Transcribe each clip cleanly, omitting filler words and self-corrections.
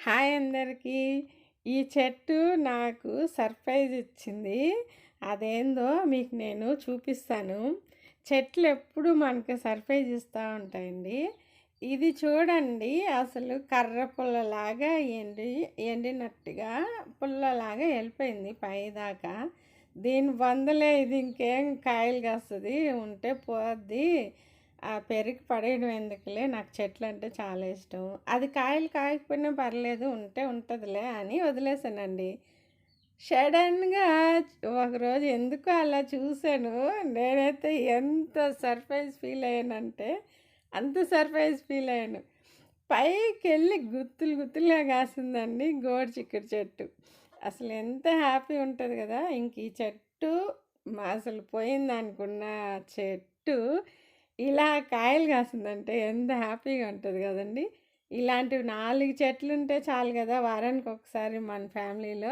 Hi అందరికీ. ఈ చెట్టు నాకు సర్ప్రైజ్ ఇచ్చింది. అదేందో మీకు నేను చూపిస్తాను. చెట్లు ఎప్పుడు మనకు సర్ప్రైజ్ ఇస్తూ ఉంటాయండి. ఇది చూడండి, అసలు కర్ర పుల్లలాగా ఎండినట్టుగా పుల్లలాగా వెళ్ళిపోయింది పైదాకా. దీని వందలే, ఇది ఇంకేం కాయలు కాస్తుంది, ఉంటే పోద్ది, పెరిగి పడేయడం ఎందుకులే, నాకు చెట్లు అంటే చాలా ఇష్టం. అది కాయలు కాయకపోయినా పర్లేదు, ఉంటే ఉంటుందిలే అని వదిలేసానండి. సడన్గా ఒకరోజు ఎందుకో అలా చూశాను. నేనైతే ఎంత సర్ప్రైజ్ ఫీల్ అయ్యానంటే అంత సర్ప్రైజ్ ఫీల్ అయ్యాను. పైకి వెళ్ళి గుత్తులు గుత్తులుగా కాసిందండి గోడు చిక్కుడు చెట్టు. అసలు ఎంత హ్యాపీ ఉంటుంది కదా. ఇంక ఈ చెట్టు అసలు పోయిందనుకున్న చెట్టు ఇలా కాయలు కాసిందంటే ఎంత హ్యాపీగా ఉంటుంది కదండి. ఇలాంటివి 4 చెట్లు ఉంటే చాలు కదా, వారానికి ఒకసారి మన ఫ్యామిలీలో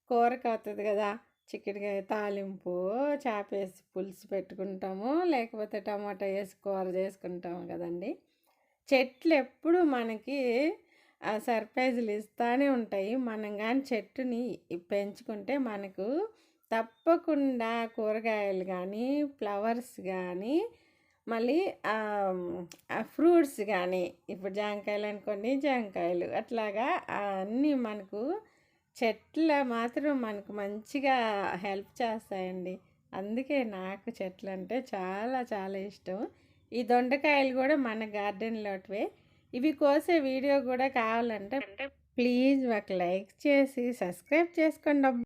కూరకు అవుతుంది కదా. చిక్కుడుకాయ తాలింపు, చేప వేసి పులుసు పెట్టుకుంటాము, లేకపోతే టమాటా వేసి కూర చేసుకుంటాము కదండి. చెట్లు ఎప్పుడు మనకి సర్ప్రైజులు ఇస్తూనే ఉంటాయి. మనం కానీ చెట్టుని పెంచుకుంటే మనకు తప్పకుండా కూరగాయలు కానీ, ఫ్లవర్స్ కానీ, మళ్ళీ ఫ్రూట్స్ కానీ, ఇప్పుడు జాంకాయలు అనుకోండి, జాంకాయలు అట్లాగా అన్నీ మనకు చెట్లు మాత్రం మనకు మంచిగా హెల్ప్ చేస్తాయండి. అందుకే నాకు చెట్లు అంటే చాలా చాలా ఇష్టం. ఈ దొండకాయలు కూడా మన గార్డెన్లోటివే. ఇవి కోసే వీడియో కూడా కావాలంటే ప్లీజ్ ఒక లైక్ చేసి సబ్స్క్రైబ్ చేసుకోండి.